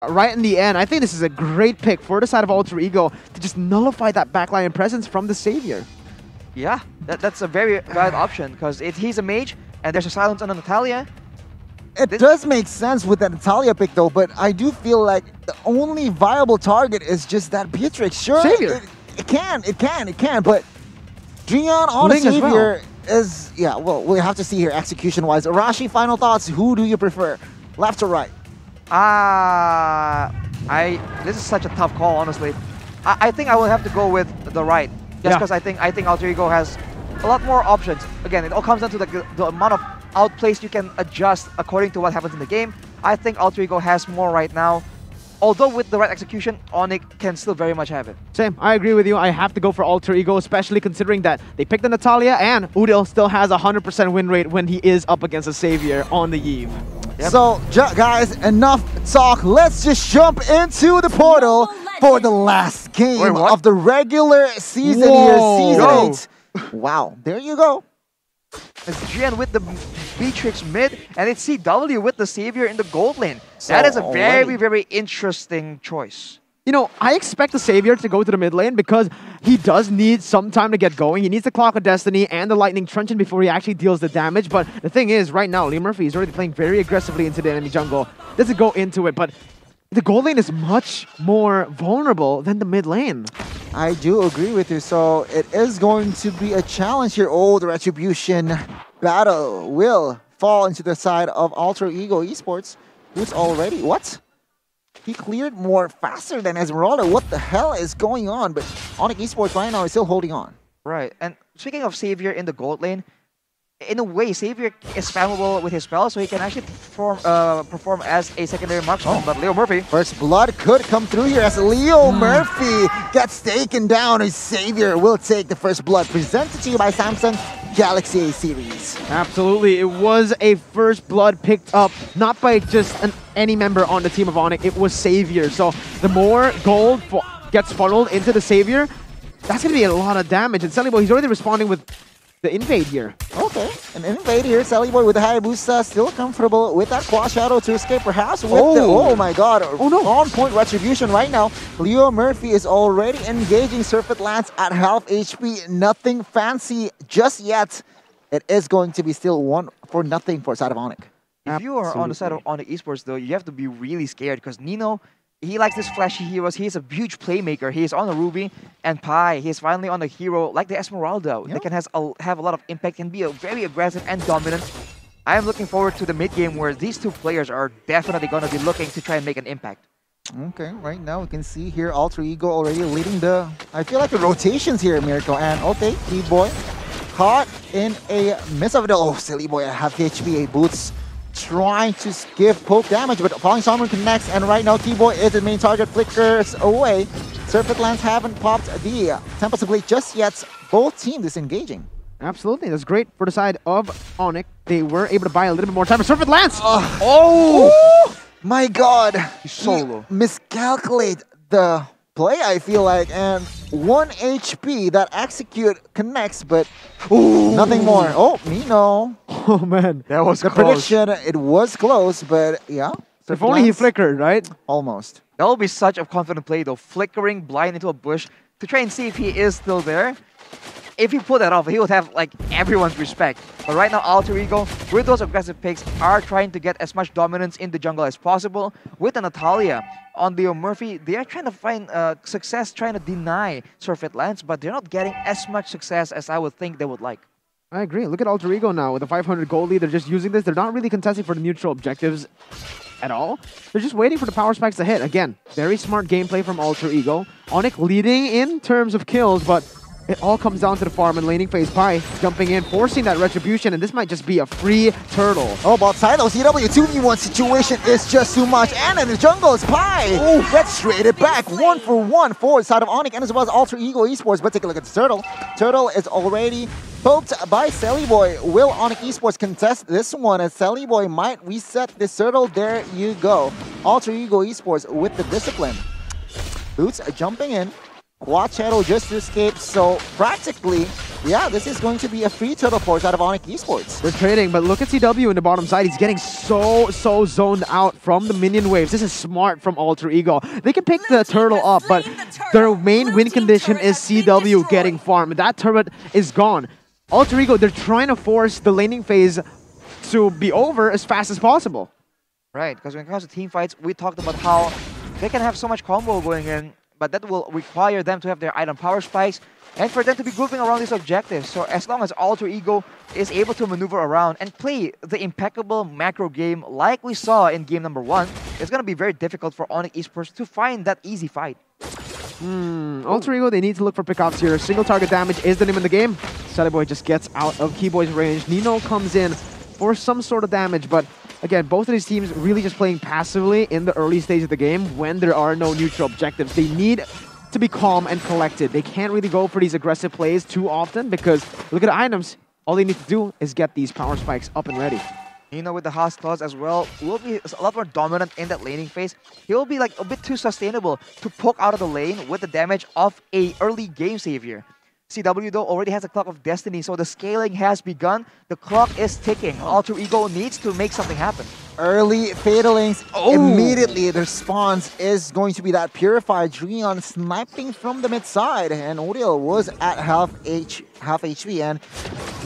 right in the end, I think this is a great pick for the side of Alter Ego to just nullify that backline presence from the Savior. Yeah, that's a very valid option because he's a mage and there's a silence on Natalia. It does make sense with that Natalia pick though, but I do feel like the only viable target is just that Beatrix. Sure, Savior. It can, but Dreon on a Savior is, yeah, well, we'll have to see here execution-wise. Arashi, final thoughts, who do you prefer? Left or right? This is such a tough call, honestly. I think I will have to go with the right, just because I think Alter Ego has a lot more options. Again, it all comes down to the amount of outplays you can adjust according to what happens in the game. I think Alter Ego has more right now. Although with the right execution, ONIC can still very much have it. Same, I agree with you. I have to go for Alter Ego, especially considering that they picked the Natalia and Udil still has a 100% win rate when he is up against a Savior on the eve. Yep. So, guys, enough talk. Let's just jump into the portal for the last game of the regular season here, Season 8. Wow, there you go. It's Jian with the Beatrix mid, and it's CW with the Savior in the gold lane. So that is a very, very interesting choice. You know, I expect the Savior to go to the mid lane because he does need some time to get going. He needs the Clock of Destiny and the Lightning Truncheon before he actually deals the damage. But the thing is, right now, Leo Murphy is already playing very aggressively into the enemy jungle. Doesn't go into it, but the gold lane is much more vulnerable than the mid lane. I do agree with you. So it is going to be a challenge here. Oh, the Retribution battle will fall into the side of Alter Ego Esports, who's already... What? He cleared more faster than Esmeralda. What the hell is going on? But ONIC Esports right now is still holding on. Right. And speaking of Savior in the gold lane, in a way, Savior is spammable with his spell, so he can actually perform as a secondary marksman. But Leo Murphy... First blood could come through here as Leo Murphy gets taken down. His Savior will take the first blood. Presented to you by Samsung Galaxy A series. Absolutely. It was a first blood picked up, not by just any member on the team of ONIC. It was Savior. So the more gold gets funneled into the Savior, that's going to be a lot of damage. And Celibo, he's already responding with the invade here. Okay, an invade here. Celiboy with the Hayabusa, still comfortable with that Quad Shadow to escape perhaps with the... Oh my god, on-point retribution right now. Leo Murphy is already engaging Surfeit Lance at half HP. Nothing fancy just yet. It is going to be still 1-0 for side of ONIC. If you are on the side of ONIC Esports though, you have to be really scared because Nino, he likes these flashy heroes. He's a huge playmaker. He is on the Ruby and Pi. He's finally on a hero like the Esmeralda that can have a lot of impact and be very aggressive and dominant. I am looking forward to the mid game where these two players are definitely going to be looking to try and make an impact. Okay, right now we can see here Alter Ego already leading the... I feel like the rotations here, Miracle. And okay, T-Boy caught in a miss of it. Oh, Silly Boy at half HP. Boots trying to give poke damage, but Falling Sovereign connects, and right now T-Boy is the main target, flickers away. Surfeit Lance haven't popped the Tempest of Blade just yet. Both teams disengaging. Absolutely, that's great for the side of ONIC. They were able to buy a little bit more time. Surfeit Lance! My god! He's solo. Miscalculate the play, I feel like, and 1 HP that execute connects, but nothing more. Oh, Nino. Oh man, that was the close. prediction. It was close, but yeah. If only he flickered, right? Almost. That will be such a confident play though, flickering blind into a bush to try and see if he is still there. If he pulled that off, he would have like everyone's respect. But right now, Alter Ego, with those aggressive picks, are trying to get as much dominance in the jungle as possible. With the Natalia on Leo Murphy, they are trying to find success, trying to deny Surfeit Lance, but they're not getting as much success as I would think they would like. I agree. Look at Alter Ego now with a 500 gold lead. They're just using this. They're not really contesting for the neutral objectives at all. They're just waiting for the power spikes to hit. Again, very smart gameplay from Alter Ego. ONIC leading in terms of kills, but it all comes down to the farm and laning phase. Pi jumping in, forcing that retribution, and this might just be a free turtle. Oh, but side of CW 2v1 situation is just too much. And in the jungle is Pi. Gets traded back. 1-for-1 for side of ONIC and as well as Alter Ego Esports. But take a look at the turtle. Turtle is already poked by Celiboy. Will ONIC Esports contest this one as Celiboy might reset this turtle? There you go. Alter Ego Esports with the discipline. Boots jumping in. Quad Shadow just to escape, so practically Yeah, this is going to be a free teleports out of ONIC Esports. They're trading, but look at CW in the bottom side. He's getting so zoned out from the minion waves. This is smart from Alter Ego. They can pick the turtle up, but their main win condition is CW getting farmed. That turret is gone. Alter Ego, they're trying to force the laning phase to be over as fast as possible. Right, because when it comes to team fights, we talked about how they can have so much combo going in, but that will require them to have their item power spikes and for them to be grouping around these objectives. So as long as Alter Ego is able to maneuver around and play the impeccable macro game like we saw in game number 1, it's going to be very difficult for ONIC Esports to find that easy fight. Alter Ego, they need to look for pickoffs here. Single target damage is the name of the game. Boy just gets out of Keyboy's range. Nino comes in for some sort of damage, but again, both of these teams really just playing passively in the early stage of the game when there are no neutral objectives. They need to be calm and collected. They can't really go for these aggressive plays too often because look at the items. All they need to do is get these power spikes up and ready. Nino with the House Claws as well will be a lot more dominant in that laning phase. He'll be like a bit too sustainable to poke out of the lane with the damage of a early game savior. CW though already has a Clock of Destiny, so the scaling has begun. The clock is ticking. Alter Ego needs to make something happen. Early Fatalings, immediately the response is going to be that Purified Dreon sniping from the mid side, and Odil was at half HP, and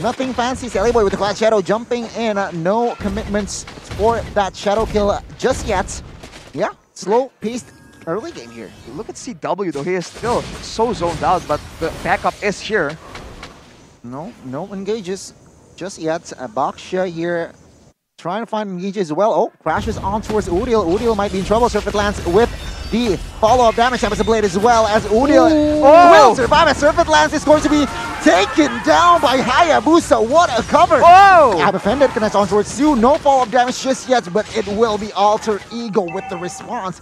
nothing fancy. Boy with the Clad Shadow jumping in, no commitments for that Shadow kill just yet. Yeah, slow-paced early game here. Look at CW though, he is still so zoned out, but the backup is here. No engages just yet. Baksha here trying to find engages as well. Oh, crashes on towards Udil. Udil might be in trouble. Surfeit lands with the follow-up damage. Happens to Blade as well as Udil will survive as Surfeit lands is going to be taken down by Hayabusa. What a cover! Ab offended, connects on towards Sue. No follow-up damage just yet, but it will be Alter Ego with the response.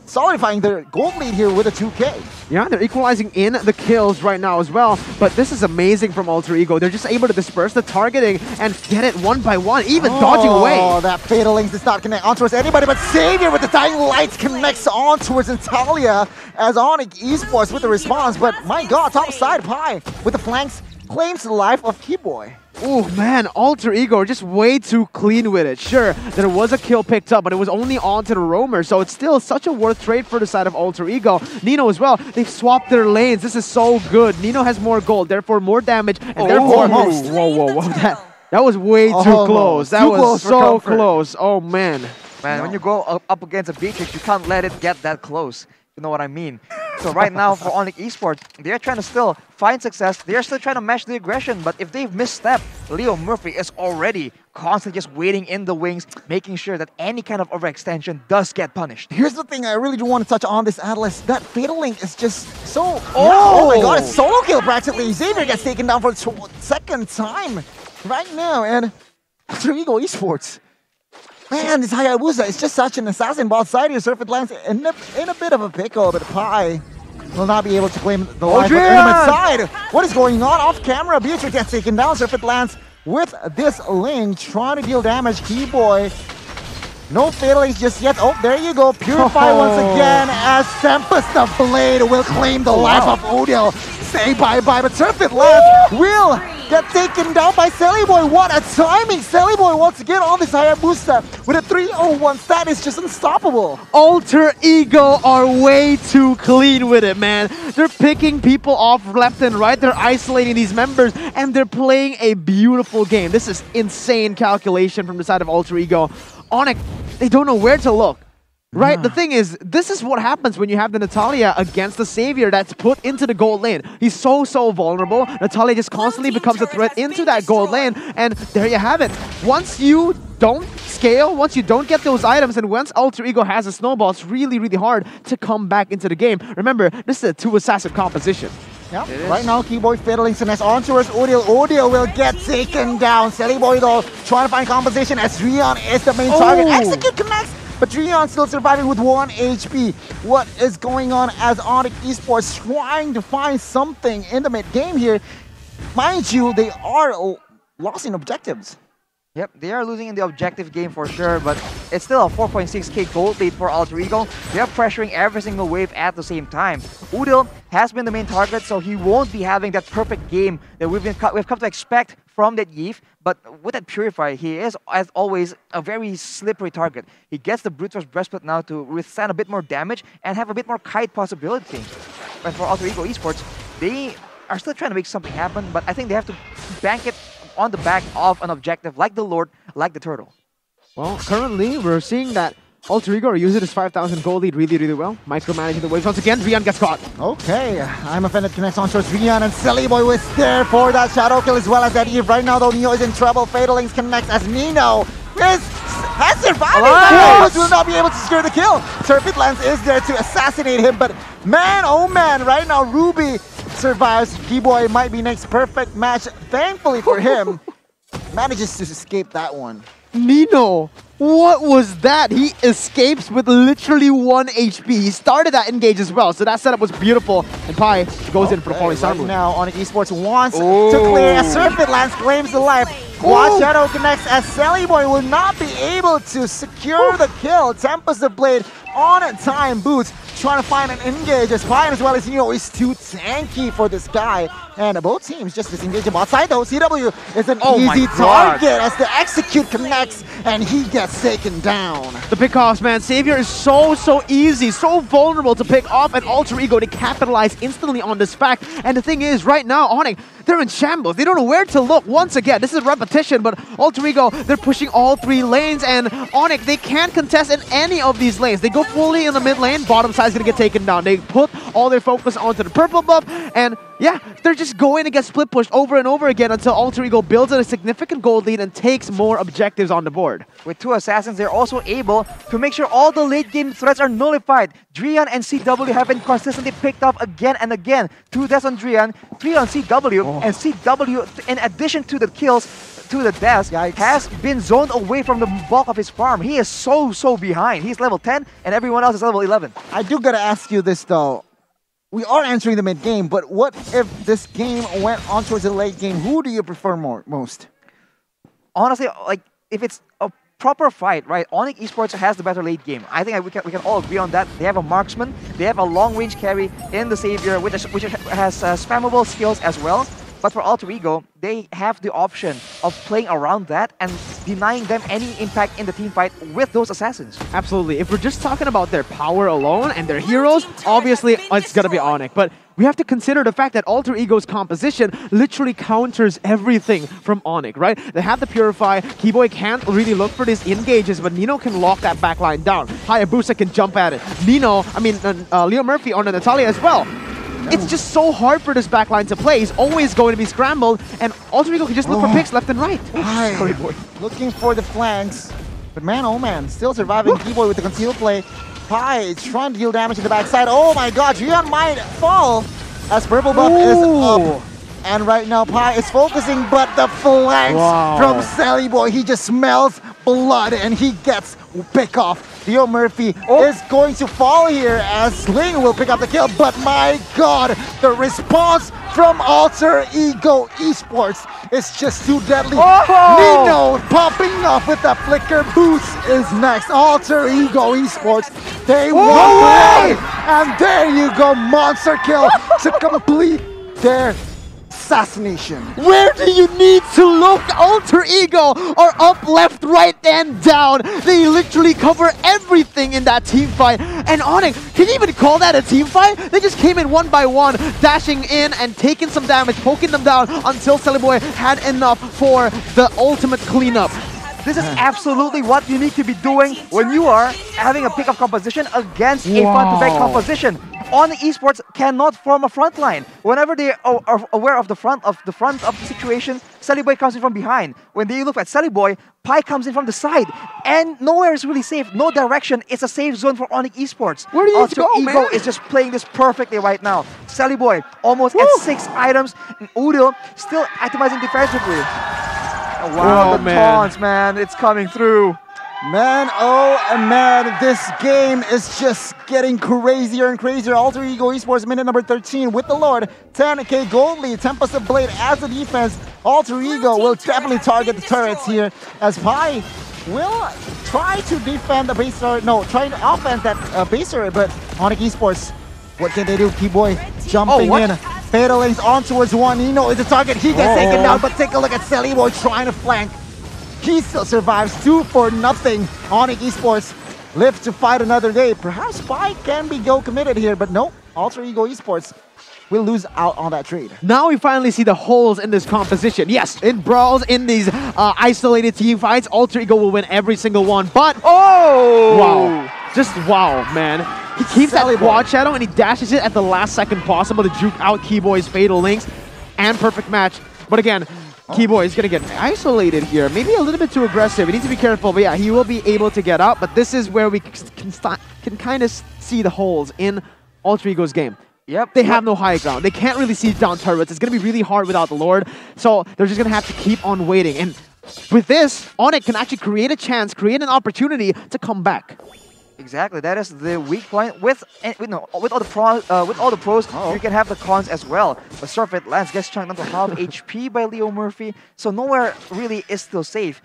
Solidifying their gold lead here with a 2K. Yeah, they're equalizing in the kills right now as well, but this is amazing from Alter Ego. They're just able to disperse the targeting and get it one by one, even dodging away. Oh, that Fatal Links does not connect on towards anybody, but Savior with the Dying Lights connects on towards Natalia as ONIC Esports with the response, but my god, top side Pi with the flanks claims the life of Keyboy. Oh man, Alter Ego are just way too clean with it. Sure, there was a kill picked up, but it was only onto the roamer, so it's still such a worth trade for the side of Alter Ego. Nino as well, they've swapped their lanes. This is so good. Nino has more gold, therefore more damage, and therefore... Whoa. That was way too close. That was so close. Oh man. Man, when you go up against a Beatrix, you can't let it get that close. You know what I mean? So right now for ONIC Esports, they're trying to still find success. They're still trying to match the aggression, but if they've misstepped, Leo Murphy is already constantly just waiting in the wings, making sure that any kind of overextension does get punished. Here's the thing I really do want to touch on this Atlas. That Fatal Link is just so... Oh my god, it's solo kill practically. Xavier gets taken down for the second time right now, and Alter Ego Esports. Man, this Hayabusa is just such an assassin. Bot side here, Surfeit lands in a bit of a pickle, but Pi will not be able to claim the life of Intimate side. What is going on off camera? Beatrix gets taken down. Surfeit lands with this link, trying to deal damage. Keyboy, no fatalings just yet. Oh, there you go. Purify once again as Tempest the Blade will claim the life of Odil. Say bye-bye, but Surfeit lands will get taken down by Boy. What a timing! Boy once again on this Hayabusa with a 301 stat is just unstoppable. Alter Ego are way too clean with it, man. They're picking people off left and right. They're isolating these members, and they're playing a beautiful game. This is insane calculation from the side of Alter Ego. ONIC, they don't know where to look. Right, the thing is, this is what happens when you have the Natalia against the Savior that's put into the gold lane. He's so vulnerable. Natalia just constantly becomes a threat into that gold lane, and there you have it. Once you don't scale, once you don't get those items, and once Alter Ego has a snowball, it's really hard to come back into the game. Remember, this is a two-assassin composition. Yeah, right now, Keyboy fiddling Sinnes on towards Odil. Odil will get taken down. Boy though, trying to find composition as Dreon is the main target. Execute connects! But Dreon still surviving with 1 HP. What is going on as ONIC Esports trying to find something in the mid-game here? Mind you, they are lost in objectives. Yep, they are losing in the objective game for sure, but it's still a 4.6k gold lead for Alter Ego. They are pressuring every single wave at the same time. Udil has been the main target, so he won't be having that perfect game that we've come to expect from that Yeef. But with that Purify, he is, as always, a very slippery target. He gets the Brute Force Breastplate now to withstand a bit more damage and have a bit more kite possibility. But for Alter Ego Esports, they are still trying to make something happen, but I think they have to bank it on the back of an objective like the Lord, like the Turtle. Well, currently, we're seeing that Alter Ego are using his 5,000 gold lead really, really well. Micromanaging the waves once again. Rian gets caught. Okay, I'm offended connects on towards Rian, and Silly Boy was there for that shadow kill as well as that Eve. Right now, though, Neo is in trouble. Fatal Links connects as Nino has survived. Will not be able to secure the kill. Turfit Lance is there to assassinate him, but man, oh man, right now, Ruby survives. P-Boy might be next perfect match. Thankfully for him, manages to escape that one. Nino, what was that? He escapes with literally 1 HP. He started that engage as well, so that setup was beautiful. And Pi goes in for the Falling Star move. Now, ONIC Esports wants to clear as Surfeit Lance claims the life. Quad Shadow connects as Sally Boy will not be able to secure the kill. Tempest of Blade on time. Boots trying to find an engage as Pi as well as Neo is too tanky for this guy. And both teams just disengage him outside though. CW is an easy target as the execute connects and he gets taken down. The pickoffs, man. Savior is so easy, so vulnerable to pick off, and Alter Ego to capitalize instantly on this fact. And the thing is, right now, ONIC, they're in shambles. They don't know where to look. Once again, this is a repetition, but Alter Ego, they're pushing all 3 lanes, and ONIC, they can't contest in any of these lanes. They go fully in the mid lane, bottom side's gonna get taken down. They put all their focus onto the purple buff, and yeah, they're just going to get split pushed over and over again until Alter Ego builds a significant gold lead and takes more objectives on the board. With 2 assassins, they're also able to make sure all the late game threats are nullified. Drian and CW have been consistently picked off again and again. 2 deaths on Drian, 3 on CW, and CW, in addition to the kills, to the deaths, has been zoned away from the bulk of his farm. He is so behind. He's level 10 and everyone else is level 11. I do gotta ask you this though. We are entering the mid game, but what if this game went on towards the late game? Who do you prefer most? Honestly, like if it's a proper fight, right? ONIC Esports has the better late game. I think we can all agree on that. They have a marksman, they have a long range carry in the Savior, which has spammable skills as well. But for Alter Ego, they have the option of playing around that and denying them any impact in the team fight with those assassins. Absolutely. If we're just talking about their power alone and their heroes, obviously it's gonna be ONIC. But we have to consider the fact that Alter Ego's composition literally counters everything from ONIC, right? They have the Purify. Keyboy can't really look for these engages, but Nino can lock that backline down. Hayabusa can jump at it. Leo Murphy on Natalia as well. It's just so hard for this backline to play. He's always going to be scrambled, and Alter Ego can just look for picks left and right. Sorry, boy. Looking for the flanks, but man, oh man, still surviving. Keyboy with the concealed play. Pi is trying to deal damage to the backside. Oh my god, Rian might fall as purple buff is up. And right now, Pi is focusing, but the flanks from Sally Boy, he just smells blood and he gets pick off. Leo Murphy is going to fall here as Sling will pick up the kill, but my god, the response from Alter Ego Esports is just too deadly. Nino popping off with the flicker. Boots is next. Alter Ego Esports, they won't play. And there you go, monster kill to complete their assassination. Where do you need to look? Alter Ego are up, left, right, and down. They literally cover everything in that team fight. And ONIC, can you even call that a team fight? They just came in one by one, dashing in and taking some damage, poking them down until Celiboy had enough for the ultimate cleanup. This is absolutely what you need to be doing when you are having a pick-up composition against a front-to-back composition. ONIC Esports cannot form a front line. Whenever they are aware of the front of the situation, Celiboy comes in from behind. When they look at Celiboy, Pi comes in from the side. And nowhere is really safe. No direction. It's a safe zone for ONIC Esports. Where do you go, man? Ego is just playing this perfectly right now. Celiboy almost at 6 items. And Udil still activizing defensively. Wow, the taunts, man. It's coming through. Man, oh man, this game is just getting crazier and crazier. Alter Ego Esports, minute number 13 with the Lord. 10k gold lead, Tempest of Blade as the defense. Alter Ego will definitely target the turrets here as Pi will try to defend the base turret. No, trying to offense that base turret, but ONIC Esports, what can they do? P-Boy jumping in. Fatal lanes on towards one. Nino is the target. He gets taken down, but take a look at Selly Boy trying to flank. He still survives 2 for nothing. ONIC Esports live to fight another day. Perhaps Pi can be go committed here, but no. Alter Ego Esports will lose out on that trade. Now we finally see the holes in this composition. Yes, in brawls, in these isolated team fights, Alter Ego will win every single one, but... Oh! Wow. Just wow, man. He keeps that quad shadow and he dashes it at the last second possible to juke out Keyboy's Fatal Links and perfect match. But again, Keyboy is going to get isolated here. Maybe a little bit too aggressive. He needs to be careful. But yeah, he will be able to get out. But this is where we can kind of see the holes in Alter Ego's game. Yep. They have no high ground. They can't really siege down turrets. It's going to be really hard without the Lord. So they're just going to have to keep on waiting. And with this, ONIC can actually create a chance, create an opportunity to come back. Exactly, that is the weak point. With all the pros, you can have the cons as well. But Surfeit Lance gets chunked down to half HP by Leo Murphy, so nowhere really is still safe.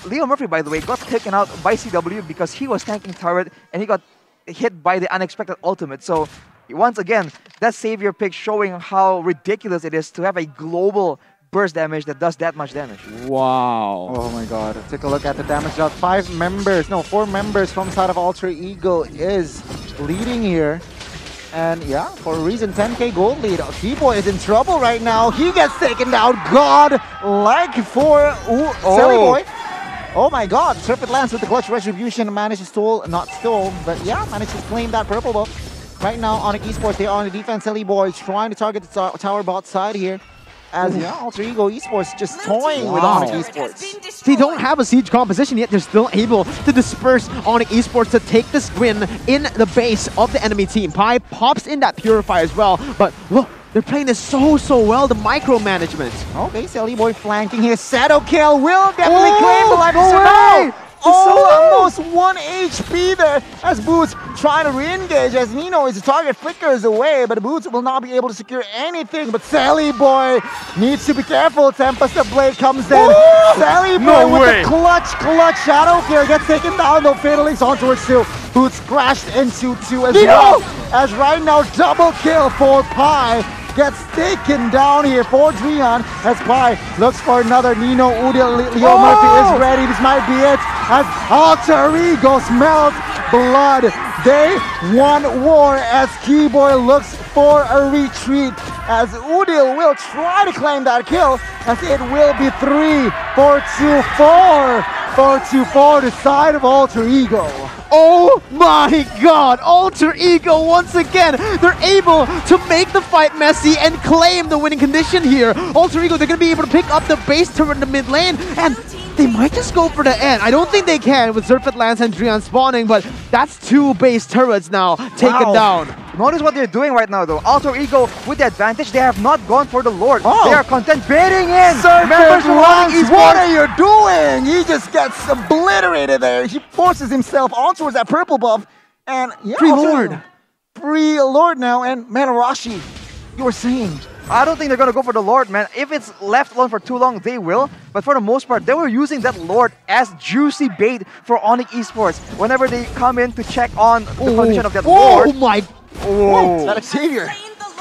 Leo Murphy, by the way, got taken out by CW because he was tanking turret and he got hit by the unexpected ultimate. So once again, that savior pick showing how ridiculous it is to have a global burst damage that does that much damage. Wow. Oh my god. Take a look at the damage out. 4 members from side of Alter Ego is leading here. And yeah, for a reason, 10k gold lead. Keyboy is in trouble right now. He gets taken down. God, like for Silly Boy. Oh my god. Surfeit Lance with the clutch retribution managed to stole, not stole, but yeah, managed to claim that purple buff. Right now, ONIC Esports, they are on the defense. Silly Boy trying to target the tower bot side here. As yeah, Alter Ego Esports just toying with ONIC Esports. They don't have a siege composition yet. They're still able to disperse ONIC Esports to take this win in the base of the enemy team. Pi pops in that Purify as well. But look, they're playing this so well, the micromanagement. Okay, Silly Boy flanking here. Shadow Kill will definitely claim the life of Surfeit. Almost 1 HP there as Boots trying to re-engage as Nino is the target flickers away, but Boots will not be able to secure anything. But Sally Boy needs to be careful. Tempest of Blade comes in. Sally Boy with the clutch Shadow Kill gets taken down. No Fatal Links on towards 2. Boots crashed into 2 as well. As right now, double kill for Pi. Gets taken down here for Dreon as Pi looks for another. Nino Udil, Leo Murphy is ready. This might be it as Alter Ego smells blood. They won war as Keyboy looks for a retreat as Udil will try to claim that kill as it will be 3-4-2-4. 4-2-4 the side of Alter Ego. Oh my god, Alter Ego once again, they're able to make the fight messy and claim the winning condition here. Alter Ego, they're going to be able to pick up the base turret in the mid lane and they might just go for the end. I don't think they can with Surfeit Lance and Dreon spawning, but that's 2 base turrets now taken down. Notice what they're doing right now though. Alter Ego with the advantage, they have not gone for the Lord. They are content baiting in. Surfeit Lance, what are you doing? He just gets obliterated there. He forces himself on towards that purple buff. And yeah, Pre-Lord. Pre-Lord now. And man, Arashi, you were saying... I don't think they're going to go for the Lord, man. If it's left alone for too long, they will. But for the most part, they were using that Lord as juicy bait for ONIC Esports. Whenever they come in to check on the condition of that Lord. Oh my... Oh, that Xavier.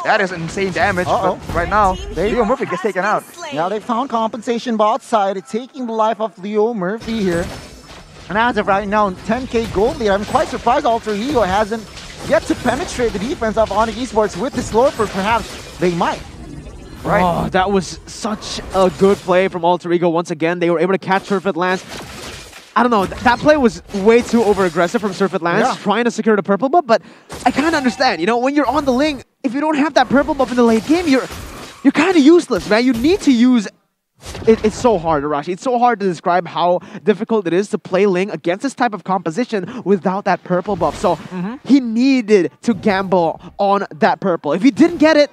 That is insane damage. But right now, Leo Murphy gets taken out. Now they found compensation bot side, taking the life of Leo Murphy here. And as of right now, 10k gold lead. I'm quite surprised Alter Ego hasn't yet to penetrate the defense of ONIC Esports with this Lord, but perhaps they might. Right. Oh, that was such a good play from Alter Ego once again. They were able to catch Surfeit Lance. I don't know, that play was way too over-aggressive from Surfeit Lance, trying to secure the purple buff, but I kind of understand, you know, when you're on the lane, if you don't have that purple buff in the late game, you're kind of useless, man. You need to use... It's so hard, Arashi. It's so hard to describe how difficult it is to play Ling against this type of composition without that purple buff. So he needed to gamble on that purple. If he didn't get it,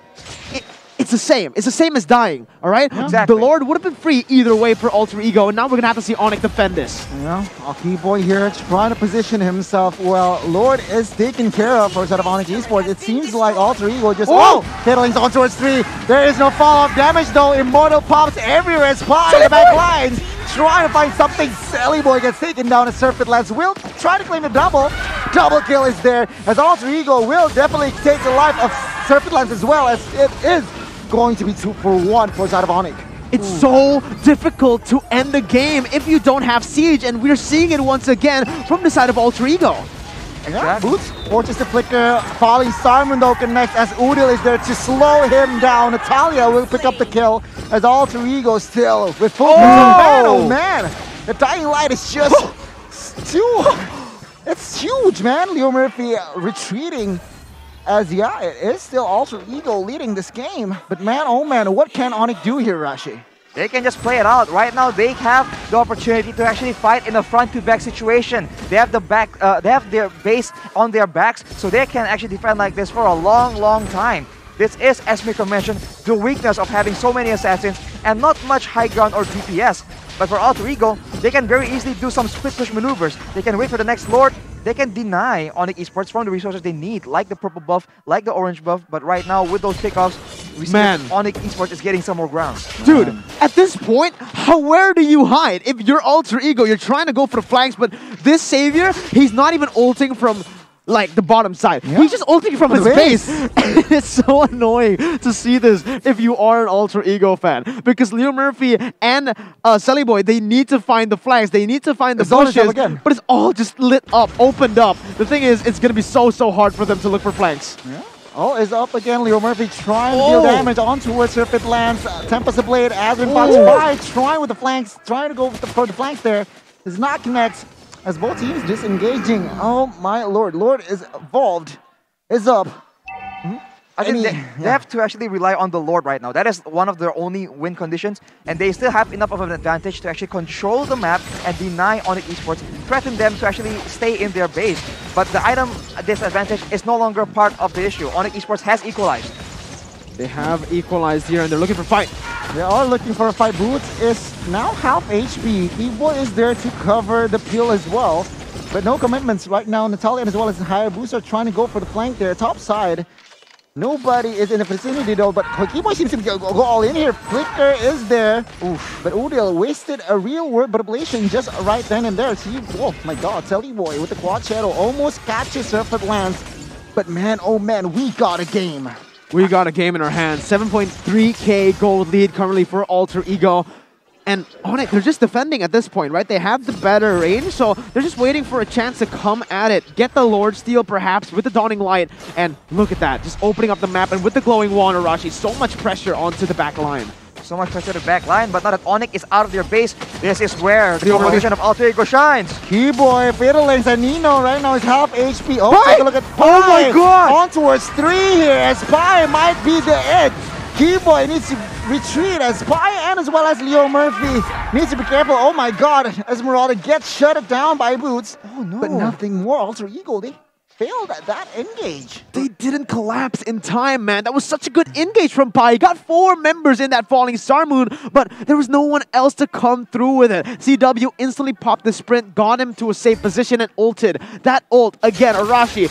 it's the same. It's the same as dying, all right? Exactly. The Lord would have been free either way for Alter Ego, and now we're going to have to see ONIC defend this. Yeah, Keyboy here trying to position himself. Well, Lord is taken care of for side of ONIC Esports. It seems like Alter Ego just... Oh! Fiddling's on towards 3. There is no follow-up damage though. Immortal pops everywhere. Spy in the back lines. Trying to find something. Silly Boy gets taken down as Surfeit Lance will try to claim the double. Double kill is there as Alter Ego will definitely take the life of Surfeit Lance as well, as it is going to be 2 for 1 for side of ONIC. It's so difficult to end the game if you don't have Siege, and we're seeing it once again from the side of Alter Ego. Yeah, Boots forces the flicker. Falling Simon though connects as Udil is there to slow him down. Natalia will pick up the kill as Alter Ego still with full control. Man, oh man! The dying light is just too... It's huge, man. Leo Murphy retreating as, yeah, it is still Alter Ego leading this game. But man, oh man, what can ONIC do here, Rashi? They can just play it out. Right now, they have the opportunity to actually fight in a front-to-back situation. They have the back, they have their base on their backs, so they can actually defend like this for a long, long time. This is, as Miko mentioned, the weakness of having so many assassins and not much high ground or DPS. But for Alter Ego, they can very easily do some split push maneuvers. They can wait for the next Lord. They can deny ONIC Esports from the resources they need, like the purple buff, like the orange buff. But right now, with those pickoffs, we see that ONIC Esports is getting some more ground. Dude, at this point, where do you hide? If you're Alter Ego, you're trying to go for the flanks, but this Savior, he's not even ulting from like the bottom side. Yeah. He's just ulting from his base. It's so annoying to see this if you are an Alter Ego fan. Because Leo Murphy and Selly Boy, they need to find the flags. They need to find the bushes. But it's all just lit up, opened up. The thing is, it's going to be so hard for them to look for flanks. Yeah. Oh, is up again. Leo Murphy trying to deal damage on towards Surfeit Lance. Tempest Blade, Azrin Fox trying with the flanks, trying to go for the flanks there. Does not connect. As both teams disengaging. Oh my lord. Lord is evolved. Is up. I think they have to actually rely on the Lord right now. That is one of their only win conditions. And they still have enough of an advantage to actually control the map and deny ONIC Esports, threaten them to actually stay in their base. But the item disadvantage is no longer part of the issue. ONIC Esports has equalized. They have equalized here and they're looking for fight. They are looking for a fight. Boots is now half HP. Evo is there to cover the peel as well. But no commitments right now. Natalia as well as Hayabusa are trying to go for the flank there. Top side. Nobody is in the vicinity though, but Keyboy seems to go all in here. Flicker is there. Oof. But Udil wasted a real world ablation just right then and there. See, oh my god, Telly Boy with the quad shadow almost catches Surfeit Lance. But man, oh man, we got a game. We got a game in our hands. 7.3k gold lead currently for Alter Ego. And ONIC, they're just defending at this point, right? They have the better range, so they're just waiting for a chance to come at it. Get the Lord Steal, perhaps, with the Dawning Light. And look at that, just opening up the map. And with the Glowing Wand, Arashi, so much pressure onto the back line. So much pressure to the back line, but now that ONIC is out of their base, this is where the combination of Alter Ego shines. Keyboy, Fiddlings, and Nino right now is half HP. Oh, take a look at Pi. Oh my god! On towards 3 here, as Pi might be the edge. Keyboy needs to retreat as Pi and as well as Leo Murphy needs to be careful. Oh my god, Esmeralda gets shut down by Boots. Oh no. But nothing more. Alter Ego, they failed at that engage. They didn't collapse in time, man. That was such a good engage from Pi. He got 4 members in that Falling Star Moon, but there was no one else to come through with it. CW instantly popped the sprint, got him to a safe position and ulted. That ult, again, Arashi.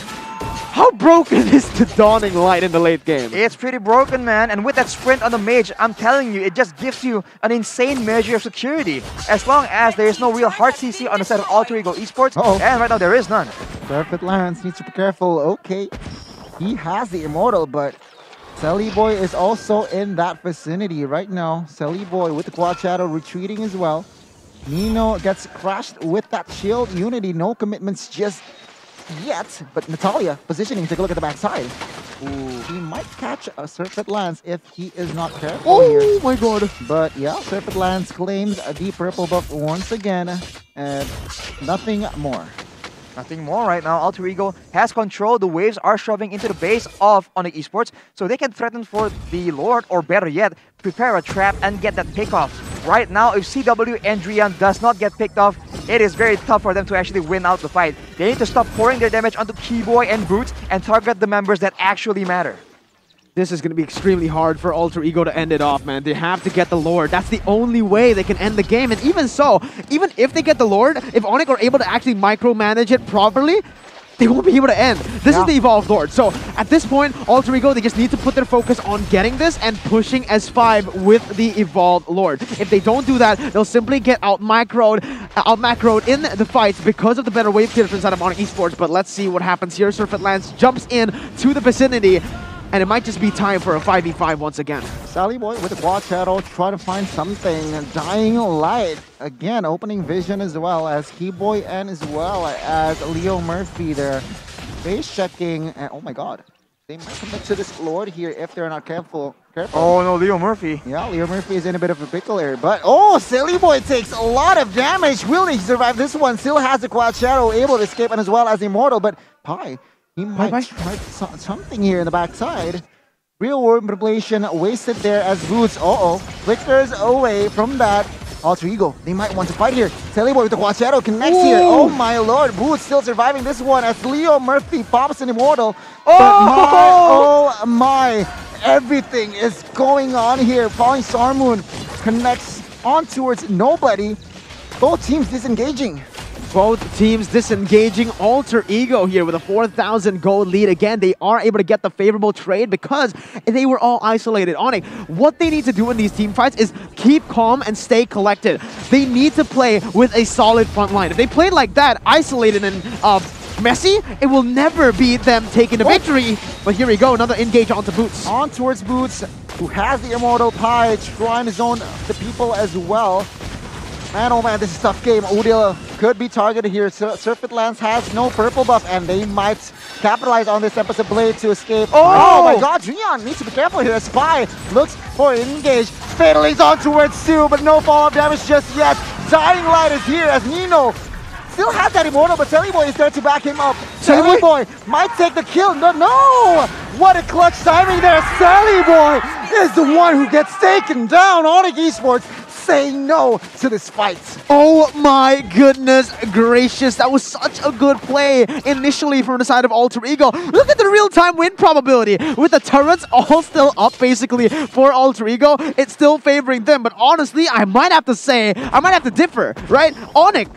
How broken is the Dawning Light in the late game? It's pretty broken, man. And with that sprint on the mage, I'm telling you, it just gives you an insane measure of security. As long as there is no real hard CC on the side of Alter Ego Esports, and right now there is none. Surfeit Lance needs to be careful. Okay, he has the Immortal, but Selly Boy is also in that vicinity right now. Selly Boy with the quad shadow retreating as well. Nino gets crashed with that shield. Unity, no commitments just yet, but Natalia positioning. Take a look at the backside. Ooh, he might catch a Surfeit Lance if he is not careful here. Oh my god. But yeah, Surfeit Lance claims the purple buff once again, and nothing more. Nothing more right now. Alter Ego has control. The waves are shoving into the base of ONIC Esports, so they can threaten for the Lord, or better yet, prepare a trap and get that pick off. Right now, if CW and Drian does not get picked off, it is very tough for them to actually win out the fight. They need to stop pouring their damage onto Keyboy and Boots and target the members that actually matter. This is going to be extremely hard for Alter Ego to end it off, man. They have to get the Lord. That's the only way they can end the game. And even so, even if they get the Lord, if ONIC are able to actually micromanage it properly, they won't be able to end. This is the Evolved Lord. So at this point, Alter Ego, they just need to put their focus on getting this and pushing S5 with the Evolved Lord. If they don't do that, they'll simply get out-macroed in the fights because of the better wave clear inside of ONIC Esports. But let's see what happens here. Surfeit Lance jumps in to the vicinity, and it might just be time for a 5v5 once again. Sally Boy with the quad shadow, try to find something. Dying Light, again, opening vision as well as Keyboy and as well as Leo Murphy there. Base checking, and oh my god. They might commit to this Lord here if they're not careful. Oh no, Leo Murphy. Yeah, Leo Murphy is in a bit of a pickle here. But, oh, Silly Boy takes a lot of damage. Will he survive this one? Still has the quad shadow, able to escape, and as well as Immortal. But Pi, he might try something here in the backside. Real world manipulation wasted there as Boots. Flickers away from that. Alter Ego, they might want to fight here. Silly Boy with the quad shadow connects here. Oh my lord, Boots still surviving this one as Leo Murphy pops an Immortal. Oh my, everything is going on here. Falling Star Moon connects on towards nobody. Both teams disengaging. Both teams disengaging. Alter Ego here with a 4,000 gold lead. Again, they are able to get the favorable trade because they were all isolated. ONIC, what they need to do in these team fights is keep calm and stay collected. They need to play with a solid front line. If they played like that, isolated and messy, it will never be them taking the victory. But here we go, another engage onto Boots. On towards Boots, who has the Immortal Pi, trying to zone the people as well. Man, oh man, this is a tough game. Udil could be targeted here. Surfeit Lance has no purple buff, and they might capitalize on this Episode Blade to escape. Oh my god, Dreon needs to be careful here. Spy looks for an engage. Fatality's on towards two, but no follow-up damage just yet. Dying Light is here as Nino still has that Immortal, but Sally Boy is there to back him up. Sally Boy might take the kill. No! What a clutch timing there. Sally Boy is the one who gets taken down. ONIC Esports saying no to this fight. Oh my goodness gracious, that was such a good play initially from the side of Alter Ego. Look at the real-time win probability with the turrets all still up basically for Alter Ego. It's still favoring them, but honestly, I might have to differ, right? ONIC,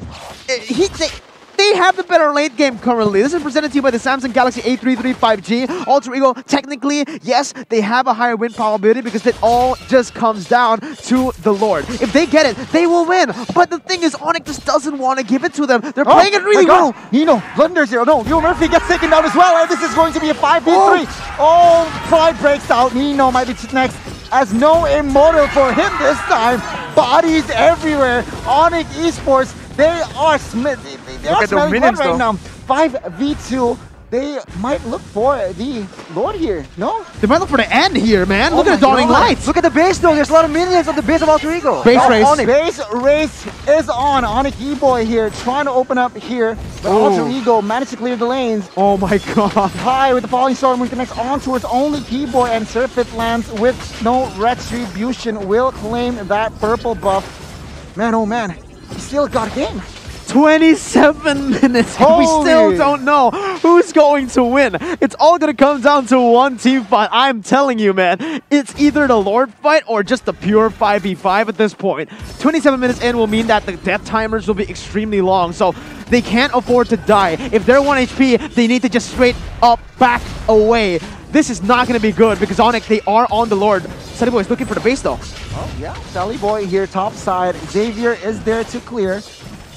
they have the better late game currently. This is presented to you by the Samsung Galaxy A33 5G. Alter Ego, technically, yes, they have a higher win probability because it all just comes down to the Lord. If they get it, they will win. But the thing is, ONIC just doesn't want to give it to them. They're playing it really well. Nino, blunders here. No, Leo Murphy gets taken down as well. And this is going to be a 5v3. Oh, Pride breaks out. Nino might be next. As no Immortal for him this time. Bodies everywhere. ONIC Esports, they are smelling blood right now. 5v2. They might look for the Lord here, no? They might look for the end here, man. Look at the Dawning Lights. Look at the base though. There's a lot of minions on the base of Alter Ego. Base race. Base race is on. ONIC E-Boy here trying to open up here. But Alter Ego managed to clear the lanes. Oh my god. High with the Falling Star Moon connects on towards only Keyboy, and Surfeit Lance with no retribution will claim that purple buff. Man, oh man. He still got a game. 27 minutes and we still don't know who's going to win. It's all going to come down to one team fight. I'm telling you, man. It's either the Lord fight or just the pure 5v5 at this point. 27 minutes in will mean that the death timers will be extremely long, so they can't afford to die. If they're 1 HP, they need to just straight up back away. This is not going to be good because ONIC, they are on the Lord. Sally Boy is looking for the base though. Oh yeah, Sally Boy here top side. Xavier is there to clear.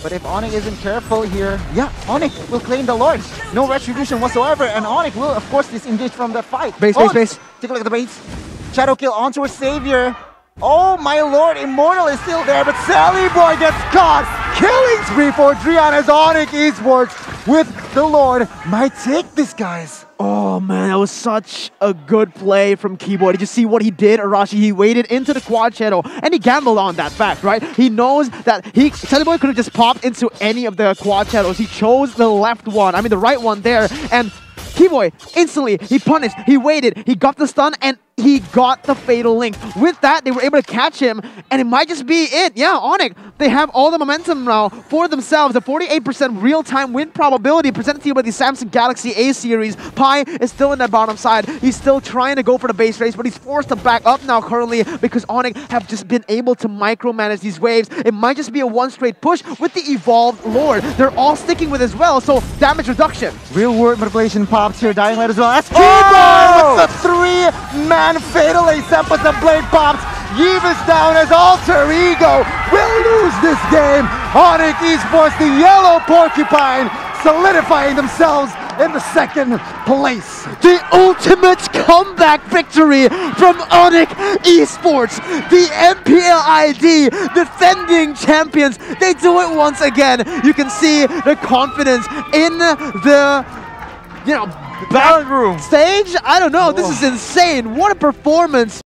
But if ONIC isn't careful here, yeah, ONIC will claim the Lord. No retribution whatsoever, and ONIC will, of course, disengage from the fight. Base. Take a look at the base. Shadow kill onto a Savior. Oh my lord, Immortal is still there, but Sally Boy gets caught. Killing spree for Dreon as ONIC Esports with the Lord might take this, guys. Oh man, that was such a good play from Keyboy. Did you see what he did, Arashi? He waited into the quad shadow and he gambled on that fact, right? He knows that Sally Boy could have just popped into any of the quad shadows. He chose the left one, I mean the right one there, and Keyboy, instantly, he punished, he waited, he got the stun, and he got the Fatal Link. With that, they were able to catch him, and it might just be it. Yeah, ONIC, they have all the momentum now for themselves. A 48% real-time win probability presented to you by the Samsung Galaxy A series. Pi is still in that bottom side. He's still trying to go for the base race, but he's forced to back up now currently because ONIC have just been able to micromanage these waves. It might just be a one straight push with the Evolved Lord. They're all sticking with as well, so damage reduction. Real world manipulation pops here, Dying Light as well. That's Keyboy with the 3-man Fatal Ace Tempest and Blade pops. Yves is down as Alter Ego will lose this game. ONIC Esports, the yellow porcupine, solidifying themselves in the second place. The ultimate comeback victory from ONIC Esports. The MPL ID defending champions. They do it once again. You can see the confidence in the, battle room stage. I don't know. This is insane. What a performance.